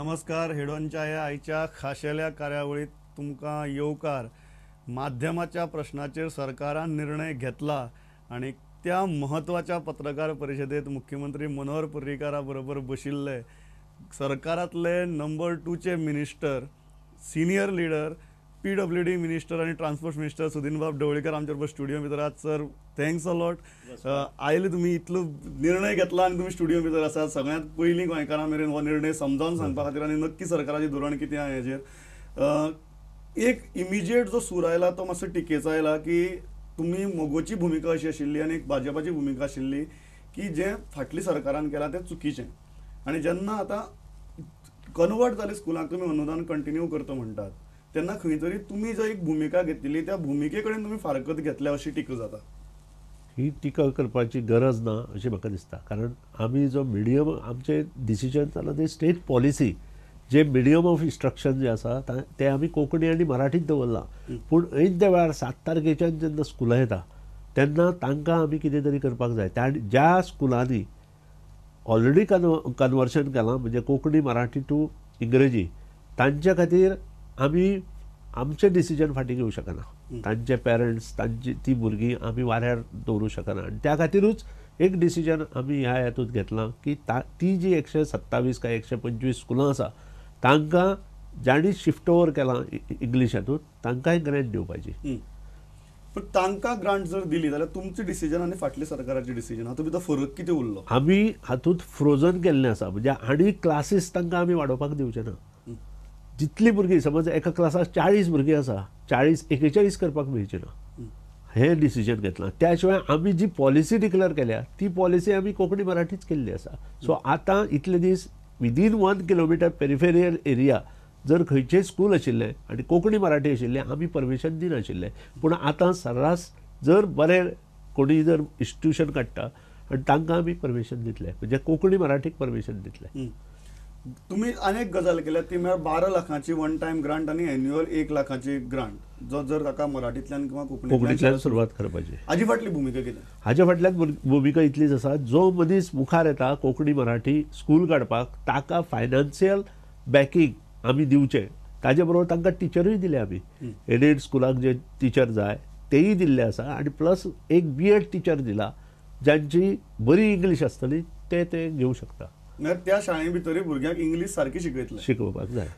नमस्कार. हेडोनच्या ह्या आयच्या खाशेल्या कार्यावळीत तुमकां येवकार. माध्यमाच्या प्रश्नाचेर सरकारान निर्णय घेतला आणि त्या महत्वाच्या पत्रकार परिषदेत मुख्यमंत्री मनोहर पर्रीकारा बरोबर बशिल्ले सरकारातले नंबर 2 चे minister, senior leader, PWD minister आणि ट्रान्सपोर्ट मिनिस्टर सुदीनबाब ढवळीकर आमच्या बरोबर स्टुडिओ भितर आहात. Sir, thanks a lot. आयले तुम्ही इतलो निर्णय घेतला आणि तुम्ही स्टुडिओ भितर आसात. सगळ्यात पयलीं गोंयकारां मेरेन हो निर्णय समजावन सांगपा खातीर आनी नक्की सरकाराचें धोरण कितें आहा हेजेर एक इमिजिएट जो सूर आयला तो मातसो टिकेचो आयला की तुम्ही मोगोची भुमिका अशी आशिल्ली आणि एक भाजपाची भुमिका आशिल्ली की जे फाटली सरकारान केलां तें चुकीचें. आणि जेन्ना आतां कन्वर्ट जाले स्कुलांक तुमी अनुदान कंटिन्यू करता म्हणटात तेन्ना खंय तरी तुम्ही जो एक भूमिका घेतलेली त्या भूमिके कडेन तुम्ही फारकत घेतल्या अशी टिका जाता. ही टिका करपाची गरज ना अशें म्हाका दिसता. कारण आमी जो मिडियम आमचे डिसिजन जालां ते स्टेट पॉलिसी जे मिडियम ऑफ इंस्ट्रक्शन जे आसा ते आमी कोंकणी आनी मराठीत दवरला. पूण ऐन त्या वेळार 7 तारखेच्यान जेन्ना स्कुलां येता तेन्ना तांकां आमी कितें तरी करपाक जाय. ज्या स्कुलांनी ऑलरेडी कन्वर्शन केलां म्हणजे कोंकणी मराठी टू इंग्रजी तांच्या खातीर आमी आमचें डिसिजन फाटीं घेवंक शकना. तांचे पेरंट्स तांची ती भुरगीं आमी वाऱ्यार दवरूंक शकना. आनी त्या खातीरूच एक डिसिजन आमी ह्या हेतूंत घेतलां की ती जी 127 काय 125 स्कुलां आसा तांकां जाणी शिफ्ट ओवर केलां इंग्लीश हातूंत तांकांय ग्रँट दिवपाची. पण तांकां ग्रांट जर दिली जाल्यार तुमचें डिसिजन आनी फाटल्या सरकाराचें डिसिजन हातूंत भितर फरक कितें उरलो? आमी हातूंत फ्रोजन केल्लें आसा. म्हणजे आनी क्लासीस तांकां आमी वाडोवपाक दिवचे ना. जितली भुरगीं समज एका क्लासाक 40 भुरगीं आसा 41 करपाक मेळची ना. हे डिसिजन घेतलां. त्या शिवाय आमी जी पॉलिसी डिक्लेअर केल्या ती पॉलिसी आमी कोंकणी मराठीच केल्ली आसा. सो आतां इतले दीस विदीन 1 किलोमिटर पेरिफेरियल एरिया जर खंयचेंय स्कूल आशिल्लें आनी कोंकणी मराठी आशिल्लें आमी परमिशन दिनाशिल्लें. पूण आतां सर्रास जर बरें कोणी जर इंस्टिट्यूशन काडटा आनी तांकां आमी परमिशन दितले म्हणजे कोंकणी मराठीक परमिशन दितले. तुम्ही अनेक गजाल केल्या ती म्हळ्यार 12 लाखांची वन टाइम ग्रांट आणि एन्युअल 1 लाखाची ग्रांट जो जर ताका मराठीतल्यान किंवा कोंकणीतल्यान सुरवात करपाची. हाजी फाटली भूमिका कितें? हाज्या फाटल्यान भूमिका इतलीच आसा जो मनीस मुखार येता कोंकणी मराठी स्कूल काडपाक ताका फायनान्शियल बॅकींग आमी दिवचें. ताजे बरोबर तांकां टिचरूय दिले आमी. एडेड स्कुलाक जे टिचर जाय तेय दिल्ले आसा आनी प्लस एक B.Ed टिचर दिला ज्यांची बरी इंग्लीश आसतली ते घेवंक शकता. त्या शाळे भितर भुरग्यांक इंग्लीश सारकी शिकोवपाक जाय.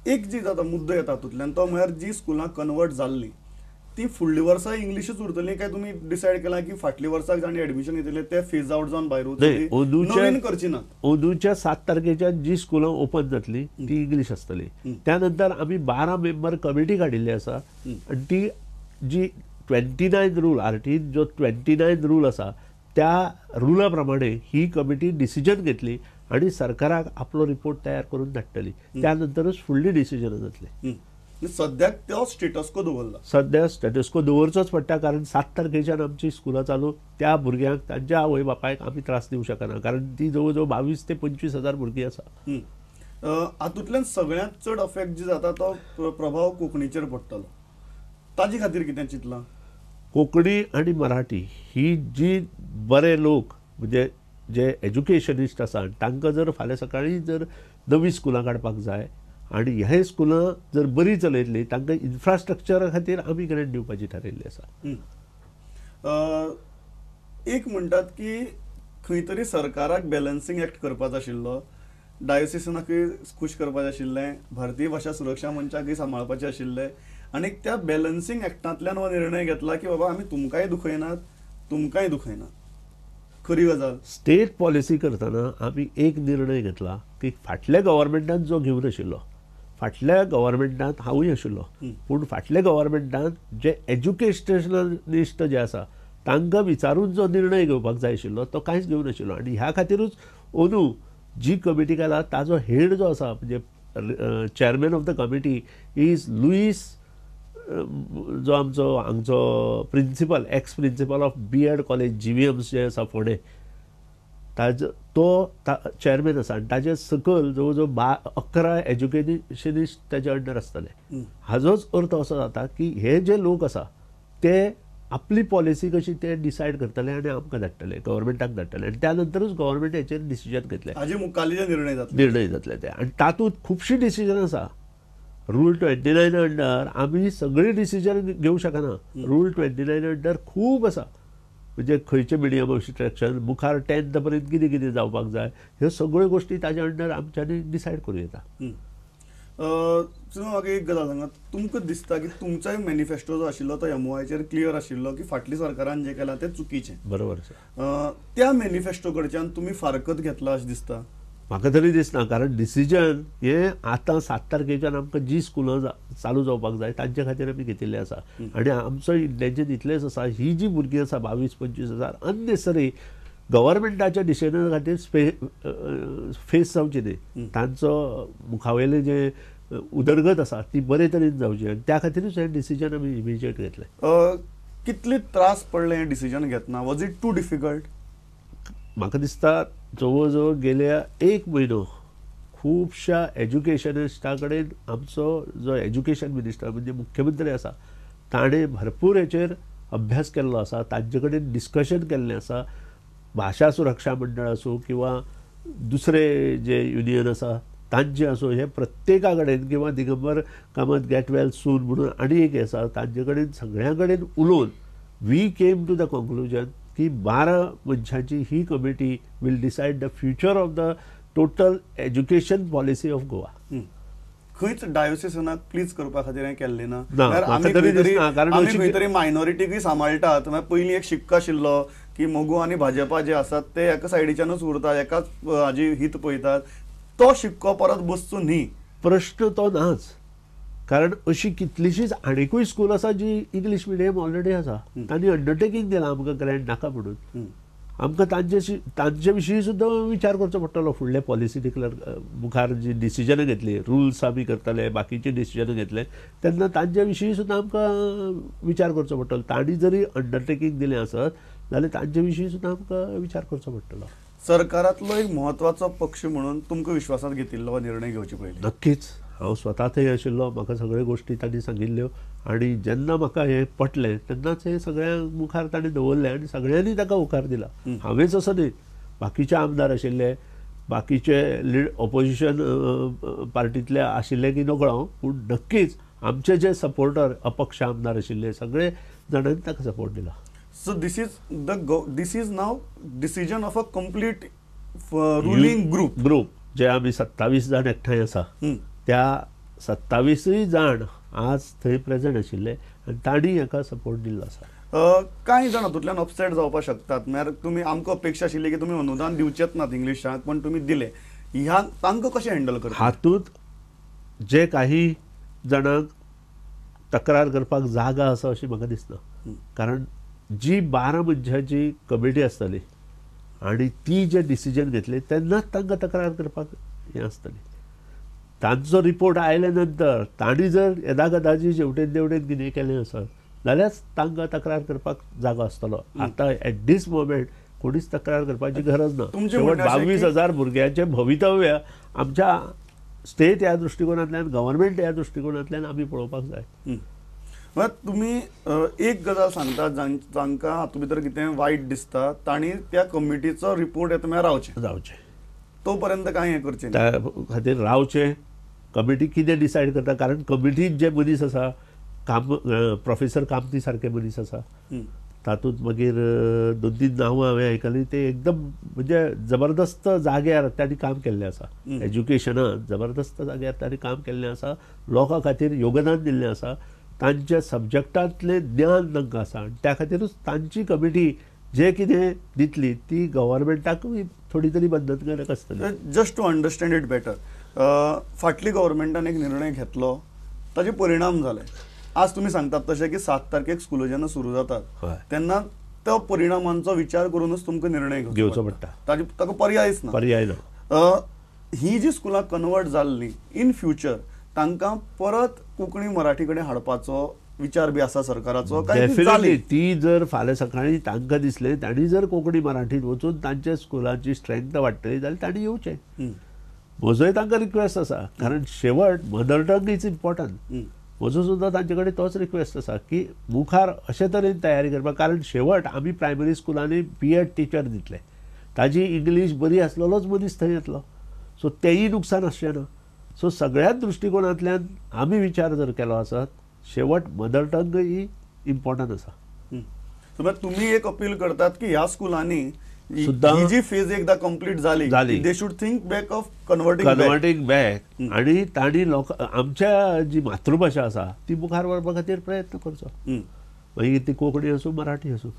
एक जी जाता मुद्दो येता तातूंतल्यान तो म्हळ्यार जी स्कुलां कन्वर्ट जाल्ली ती फुडली वर्सां इंग्लिशूच उरतली काय तुमी डिसायड केला की फाटली वर्साक जाणी एडमिशन घेतले ते फेज आउट जावन भायर नवीन करची ना? अंदूच्या 7 तारखेच्यान जी स्कुलां ओपन जातली ती इंग्लीश आसतली. त्यानंतर आमी 12 मेंबर कमिटी काडिल्ली आसा आनी ती जी 29 रूल आरटीन जो 29 रूल आसा त्या रुला प्रमाणे ही कमिटी डिसिजन घेतली आणि सरकाराक आपलो रिपोर्ट तयार करून धाडटली. त्यानंतरच फुडली डिसिजन जातली. सद्याक तो स्टेटस्को दवरला. सध्या स्टेटस्को दवरचोच पडटा कारण 7 तारखेच्यान आमची स्कुलां चालू. त्या भुरग्यांक तांच्या आवय बापायक आमी त्रास दिवंक शकना कारण ती जवळ जवळ 22 ते 25 हजार भुरगीं आसा. हातूंतल्यान सगळ्यांत चड अफेक्ट जी जाता तो प्रभाव कोंकणीचेर पडटलो. ताजे खातीर कितें चिंतलां? कोंकणी आणि मराठी ही जी बरे लोक म्हणजे जे एज्युकेशनिस्ट आसा तांकां जर फाल्यां सकाळीं जर नवी स्कुलां काडपाक जाय आनी हे स्कुलां जर बरी चलयतली तांकां इन्फ्रास्ट्रक्चरा खातीर आमी ग्रँट दिवपाची थारायल्ली आसा. एक म्हणटात की खंय तरी सरकाराक बॅलन्सिंग एक्ट करपाचो आशिल्लो, डायोसिसांकूय खुश करपाचें आशिल्लें, भारतीय भाशा सुरक्षा मंचाकूय सांबाळपाचें आशिल्लें आणि त्या बॅलन्सिंग एक्टांतल्यान हो निर्णय घेतला की बाबा आमी तुमकांय दुखयनात तुमकांय दुखयनात. खरी गजाल स्टेट पॉलिसी करतना आमी एक निर्णय घेतला की फाटल्या गव्हर्मेंटान जो घेवन आशिल्लो फाटल्या गव्हर्मेंटांत हांवूय आशिल्लो पूण फाटल्या गव्हर्मेंटान जे एज्युकेशनलिस्ट जे आसा तांकां विचारून जो निर्णय घेवपाक जाय आशिल्लो तो कांयच घेवन आशिल्लो. आनी ह्या खातीरूच अंदू जी कमिटी केला ताजो हेड जो आसा म्हणजे chairman of the committee is Louis जो आमचो हांगचो principal ex principal of B.Ed college GVMs जे आसा फोंडे तो चेअरमॅन आसा आनी ताजे सकयल जवळ जवळ 11 एज्युकेशनिस्ट ताजे अंडर आसतले. हाजोच अर्थ असो जाता की हे जे लोक आसा ते आपली पॉलिसी कशी ते डिसायड करतले आनी आमकां धाडटले, गव्हर्मेंटाक धाडटले आनी त्या नंतरूच गव्हर्मेंट हेचेर डिसिजन घेतले, हाजे मुखाल्ले निर्णय जातले ते. आनी तातूंत खुबशीं डिसिजन आसा. रूल 29 अंडर आमी सगळीं डिसिजन घेवंक शकना. रूल 29 अंडर खूब आसा, म्हणजे खंयचे मिडियम ऑफ इंस्ट्रक्शन, मुखार 10th पर्यंत कितें कितें जावपाक जाय, ह्यो सगळ्यो गोश्टी ताज्या अंडर आमच्यांनी डिसायड करूं येता. म्हाका एक गजाल सांगात, तुमकां दिसता की तुमचोय मॅनिफेस्टो जो आशिल्लो तो MOIचेर क्लियर आशिल्लो की फाटली सरकारान जें केलां तें चुकीचें. बरोबर आसा. त्या मॅनिफेस्टो कडच्यान तुमी फारकत घेतला अशें दिसता? म्हाका तरी दिसना, कारण डिसिजन हे आतां 7 तारखेच्यान आमकां जी स्कुलां चालू जावपाक जाय तांचे खातीर आमी घेतिल्ले आसा. आनी आमचो इंटेन्शन इतलेंच आसा, ही जी भुरगीं आसा 22-25 हजार अननेसरी गव्हर्मेंटाच्या डिसिजना खातीर फेस जावची न्ही. तांचो मुखावेलें जे उदरगत आसा ती बरे तरेन जावची, आनी त्या खातीरूच हें डिसिजन आमी इमिजिएट घेतलें. कितले त्रास पडले हें डिसिजन घेतना? Was it too difficult? म्हाका दिसता जवळ जवळ गेल्या 1 म्हयनो खुबश्या एज्युकेशनिस्टा कडेन आमचो जो एज्युकेशन मिनिस्टर म्हणजे मुख्यमंत्री आसा ताणें भरपूर हेचेर अभ्यास केल्लो आसा, तांचे कडेन डिस्कशन केल्लें आसा. भाशा सुरक्षा मंडळ आसूं किंवा दुसरे जे युनियन आसा तांचे आसूं, हे प्रत्येका कडेन किंवा Digambar Kamat get well soon म्हणून आनी एक आसा, तांचे कडेन सगळ्यां कडेन उलोवन we came to the conclusion की 12 मनशांची ही committee will decide the future of the total education policy of Goa. खंयच डायोसिसाक प्लीज करपा खातीर हें केल्लें ना. म्हाका तरी दिसना, कारण आमी खंय तरी मायनॉरिटीकूय सांबाळटात. पयलीं एक शिक्को आशिल्लो की मोगू आनी भाजपा जे आसात ते एका सायडीच्यानूच उरतात, एकाच हाजी हित पळयतात. तो शिक्को परत बसचो न्ही. प्रश्न तो नाच, कारण अशी कितलीशीच आनीकूय स्कूल आसा जी इंग्लीश मिडियम ऑलरेडी आसा. तांणी अंडरटेकींग दिलां आमकां ग्रँट नाका म्हणून. आमकां तांचे विशीं सुद्दां विचार करचो पडटलो. फुडले पॉलिसी डिक्लेअर मुखार जी डिसिजनां घेतली, रुल्स आमी करतले, बाकीचे डिसिजनां घेतले तेन्ना तांचे विशीं सुद्दां आमकां विचार करचो पडटलो. तांणी जरी अंडरटेकींग दिलें आसत जाल्यार तांचे विशीं सुद्दां आमकां विचार करचो पडटलो. सरकारांतलो एक म्हत्वाचो पक्ष म्हणून तुमकां विश्वासांत घेतिल्लो हो निर्णय घेवचे पयलीं? नक्कीच. हांव स्वता थंय आशिल्लो, म्हाका सगळ्यो गोश्टी तांणी सांगिल्ल्यो आनी जेन्ना म्हाका हें पटलें तेन्नाच हें सगळ्यां मुखार ताणें दवरलें आनी सगळ्यांनी ताका होकार दिला. हांवेंच असो न्ही, बाकीचे आमदार आशिल्ले, बाकीचे ऑपोजिशन पार्टींतले आशिल्ले की नकळो हांव, पूण नक्कीच आमचे जे सपोर्टर अपक्ष आमदार आशिल्ले सगळे जाणांनी ताका सपोर्ट दिला. So this is now decision of a complete ruling group जे आमी 27 जाण एकठांय आसा, त्या 27 जाण आज थंय प्रेझेंट आशिल्ले आनी तांणी हाका सपोर्ट दिल्लो आसा. कांय जाण हातूंतल्यान अपसेट जावपाक शकतात. म्हळ्यार तुमी आमकां अपेक्षा आशिल्ली की तुमी अनुदान दिवचेच नात इंग्लिशाक, पण तुमी दिले. ह्या तांकां कशें हँडल करता? हातूंत जे काही जाणांक तक्रार करपाक जागा आसा अशें म्हाका दिसना. कारण जी 12 मनशांची कमिटी आसतली आनी ती जे डिसिजन घेतले तेन्नाच तांकां तक्रार करपाक हें आसतली. तांचो रिपोर्ट आयल्या नंतर तांणी जर येदागदाची शेवटेन देवटेन कितें केलें आसत जाल्यारच तांकां तक्रार करपाक जागो आसतलो. आतां एट दीस मोमेंट कोणीच तक्रार करपाची गरज ना. 22,000 भुरग्यांचें भवितव्य आमच्या स्टेट ह्या दृश्टिकोनांतल्यान, गव्हर्मेंट ह्या दृश्टिकोनांतल्यान आमी पळोवपाक जाय. तुमी एक गजाल सांगता जांकां हातूंत भितर कितें वायट दिसता तांणी त्या कमिटीचो रिपोर्ट येता म्हळ्यार रावचें. तो पर्यंत कांय हें करचें त्या खातीर रावचें. कमिटी कितें डिसायड करता, कारण कमिटींत जे मनीस आसा, प्रोफेसर कामती सारके मनीस आसा, तातूंत मागीर 2-3 नांवां हांवें आयकलीं, ते एकदम म्हणजे जबरदस्त जाग्यार तांणी काम केल्लें आसा. एज्युकेशनांत जबरदस्त जाग्यार तांणी काम केल्लें आसा, लोकां खातीर योगदान दिल्लें आसा, तांच्या सब्जेक्टांतलें ज्ञान तांकां आसा. त्या खातीरूच तांची कमिटी जे कितें दितली ती गव्हर्मेंटाकूय थोडी तरी बंधनकारक आसतली. Just to understand it better, फाटली गव्हर्मेंटान एक निर्णय घेतलो, ताचे परिणाम जाले. आज तुम्ही सांगतात तशें की 7 तारखेक स्कुलो जेन्ना सुरू जातात तेन्ना त्या परिणामांचो विचार करूनच तुमकां निर्णय घेवचो पडटा. ताका पर्यायच ना. ही जी स्कुलां कन्वर्ट जाल्ली इन फ्युचर तांकां परत कोंकणी मराठी कडेन हाडपाचो विचार बी आसा सरकाराचो? डेफिनेटली. ती जर फाल्यां सकाळी तांकां दिसलें तांणी जर कोंकणी मराठींत वचून तांच्या स्कुलांची स्ट्रेंथ वाडटली जाल्यार तांणी येवचें. म्हजोय तांकां रिक्वेस्ट आसा, कारण शेवट मदर टंग इज इम्पॉर्टंट. म्हजो सुद्दां तांचे कडेन तोच रिक्वेस्ट आसा की मुखार अशे तरेन तयारी करपाक, कारण शेवट आमी प्रायमरी स्कुलांनी B.Ed टिचर दितले, ताजी इंग्लीश बरी आसलेलोच मनीस थंय येतलो, सो तेंय नुकसान आसचें ना. सो सगळ्याच दृश्टिकोनांतल्यान आमी विचार जर केलो आसत, शेवट मदर टंग ही इम्पॉर्टंट आसा. सो तुम्ही एक अपील करतात की ह्या स्कुलांनी सुद्दां ही जी फेज एकदा कंप्लीट झाली they should think back of converting back आणि तांणी आमच्या जी मातृभाषा आसा ती मुखार व्हरपा खातीर प्रयत्न करचो. मागीर ती कोंकणी आसूं मराठी आसूं,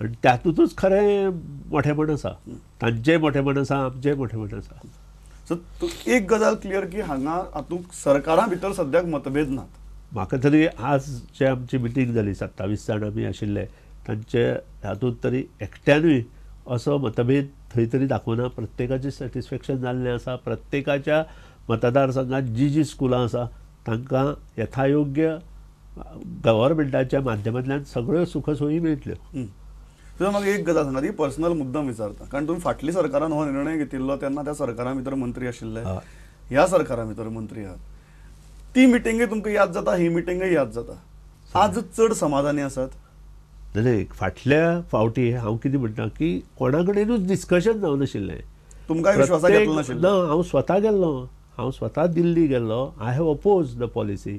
आणि त्यातूंच खरें मोठेपण आसा. तांचेंय मोठेपण आसा, आमचेंय मोठेपण आसा. सो एक गजाल क्लियर की हांगा हातूंत सरकारा भितर सद्याक मतभेद नात. म्हाका तरी आज जे आमची मिटींग जाली 27 जाण आमी आशिल्ले, तांचे हातूंत तरी एकट्यानूय असो मतभेद थंय तरी दाखोवना. प्रत्येकाचें सॅटिस्फॅक्शन जाल्लें आसा. प्रत्येकाच्या मतदारसंघात जी स्कुलां आसा तांकां यथायोग्य गव्हर्मेंटाच्या माध्यमांतल्यान सगळ्यो सुखसोयी मेळटल्यो. तर म्हाका एक गजाल सांगात, ही पर्सनल मुद्दम विचारता, कारण तुम्ही फाटल्या सरकारान हो निर्णय घेतिल्लो तेन्ना त्या सरकारा भितर मंत्री आशिल्ले, ह्या सरकारा भितर मंत्री आहात. ती मिटिंगय तुमकां याद जाता, ही मिटिंगय याद जाता. आज चड समाधानी आसात? नाही, फाटल्या फावटी हांव कितें म्हणटा की कोणा कडेनूच डिस्कशन जावनाशिल्लें. तुमकां विश्वासाक येतलो नाशिल्लो? ना, हांव स्वता गेल्लो, हांव स्वता दिल्ली गेल्लो. I have oppose the policy,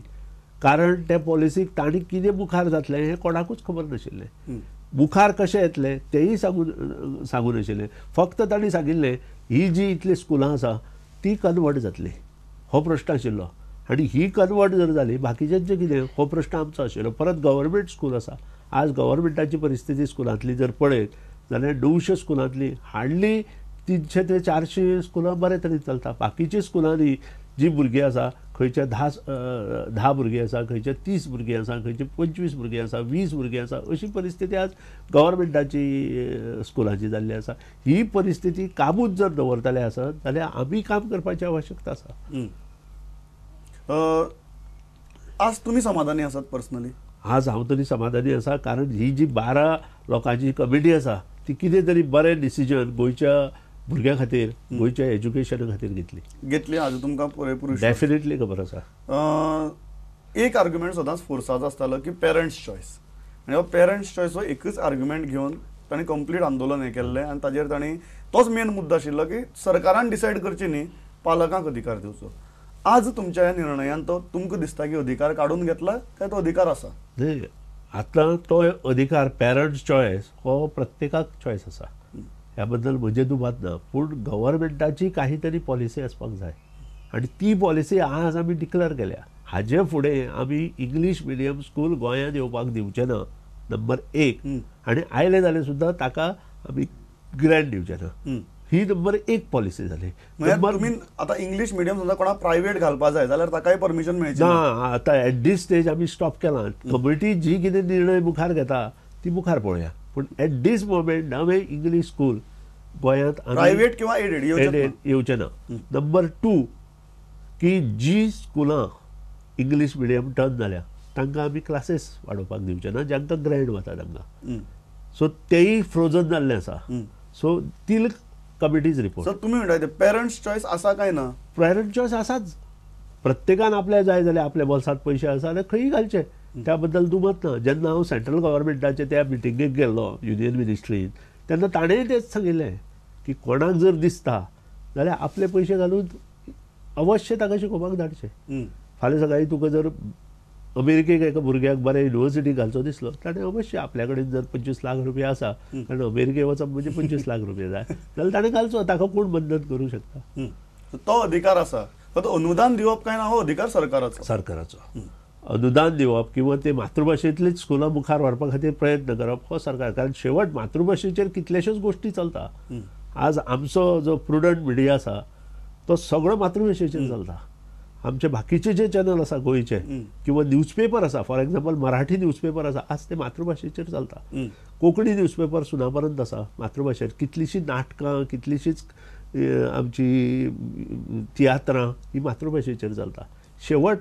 कारण त्या पॉलिसीक तांणी कितें मुखार जातलें हें कोणाकूच खबर नाशिल्लें. मुखार कशें येतलें तेंय सांगून नाशिल्लें. फक्त तांणी सांगिल्लें ही जी इतली स्कुलां आसा ती कन्वर्ट जातली, हो प्रश्न आशिल्लो. आनी ही कन्वर्ट जर जाली, बाकीच्यांचें कितें, हो प्रश्न आमचो आशिल्लो. परत गव्हर्मेंट स्कूल आसा. आज गव्हर्मेंटाची परिस्थिती स्कुलांतली जर पळयत जाल्यार 900 स्कुलांतली हार्डली 300 ते 400 स्कुलां बरे तरेन चलता. बाकीच्या स्कुलांनी जी भुरगीं आसा, खंयचे 10 भुरगीं आसा, खंयचे 30 भुरगीं आसा, खंयचे 25 भुरगीं आसा, 20 भुरगीं आसा, अशी परिस्थिती आज गव्हर्मेंटाची स्कुलांची जाल्ली आसा. ही परिस्थिती काबूत जर दवरतले आसत जाल्यार आमी काम करपाची आवश्यकता आसा. आज तुम्ही समाधानी आसात पर्सनली? आज हांव तरी समाधानी आसा, कारण ही जी 12 लोकांची कमिटी आसा ती कितें तरी बरें डिसिजन गोंयच्या भुरग्यां खातीर, गोंयच्या एज्युकेशना खातीर घेतली. आज तुमकां पुरेपूर डेफिनेटली खबर आसा. एक आर्ग्युमेंट सदांच फोर्साचो आसतालो की पेरंट्स चॉयस, आनी हो पेरंट्स चॉयस हो एकच आर्ग्युमेंट घेवन तांणी कंप्लीट आंदोलन हें केल्लें, आनी ताजेर तांणी तोच मेन मुद्दो आशिल्लो की सरकारान डिसायड करची न्ही, पालकांक अधिकार दिवचो. आज तुमच्या ह्या निर्णयान तो तुमकां दिसता की अधिकार काडून घेतला काय तो अधिकार आसा? न्ही, आतां तो अधिकार पेरंट्स चॉयस हो प्रत्येकाक चॉयस आसा, ह्या बद्दल म्हजें दुबाद ना. पूण गव्हर्मेंटाची काही तरी पॉलिसी आसपाक जाय, आनी ती पॉलिसी आज आमी डिक्लेअर केल्या. हाजे फुडें आमी इंग्लीश मिडियम स्कूल गोंयांत येवपाक दिवचे ना, नंबर 1. आनी आयले जाल्यार सुद्दां ताका आमी ग्रँट दिवचे ना. ही नंबर 1 पॉलिसी जाली. तुमी आतां इंग्लीश मिडियम समजा कोणा प्रायवेट घालपा जाय जाल्यार ताकाय परमिशन मेळची ना. आतां एट दीस स्टेज आमी स्टॉप केला. कमिटी जी कितें निर्णय मुखार घेता ती मुखार पळोवया. पूण एट दीस मोमेंट नवे इंग्लीश स्कूल गोंयांत प्रायवेट किंवा एडेड येवचे ना. नंबर 2 की जी स्कुलां इंग्लीश मिडियम टर्न जाल्या तांकां आमी क्लासेस वाडोवपाक दिवचे ना, जांकां ग्रँट वता तांकां. सो तेय फ्रोजन जाल्लें आसा. सो तील कमिटीज रिपोर्ट. सो तुमी म्हणटा पेरंट्स चॉयस आसा काय ना? पेरंट चॉयस आसाच. प्रत्येकान आपल्या जाय जाल्यार आपल्या बोल्सांत पयशे आसा जाल्यार खंयी घालचे, त्या बद्दल दुमत ना. जेन्ना हांव सेंट्रल गव्हर्मेंटाच्या त्या मिटिंगेक गेल्लो युनियन मिनिस्ट्रीन, तेन्ना ताणेंय तेच सांगिल्लें की कोणाक जर दिसता जाल्यार आपले पयशे घालून अवश्य ताका शिकोवपाक धाडचे. फाल्यां सकाळीं तुका जर अमेरिकेक एका भुरग्याक बऱ्या युनिवर्सिटीक घालचो दिसलो, ताणें अवश्य आपल्या कडेन जर 25 लाख रुपया आसा, कारण अमेरिके वचप म्हणजे 25 लाख रुपया जाय, जाल्यार ताणें घालचो. ताका कोण बंधन करूं शकता? तो अधिकार आसा. तो अनुदान दिवप काय ना, हो अधिकार सरकाराचो. अनुदान दिवप किंवा ते मातृभाशेंतलीच स्कुलां मुखार व्हरपा खातीर प्रयत्न करप हो सरकार. कारण शेवट मातृभाशेचेर कितलेश्योच गोश्टी चलता. आज आमचो जो प्रुडंट मिडिया आसा तो सगळो मातृभाशेचेर चलता. आमचे बाकीचे जे चॅनल आसा गोंयचे किंवा न्यूजपेपर आसा, फॉर एक्झाम्पल मराठी न्यूजपेपर आसा, आज ते मातृभाशेचेर चलता. कोंकणी न्यूजपेपर सुनापरान्त आसा मातृभाशेर. कितलीशीं नाटकां, कितलीशींच आमची तियात्रां ही मातृभाशेचेर चलता. शेवट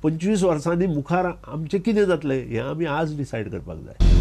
25 वर्सांनी मुखार आमचें कितें जातलें हें आमी आज डिसायड करपाक जाय.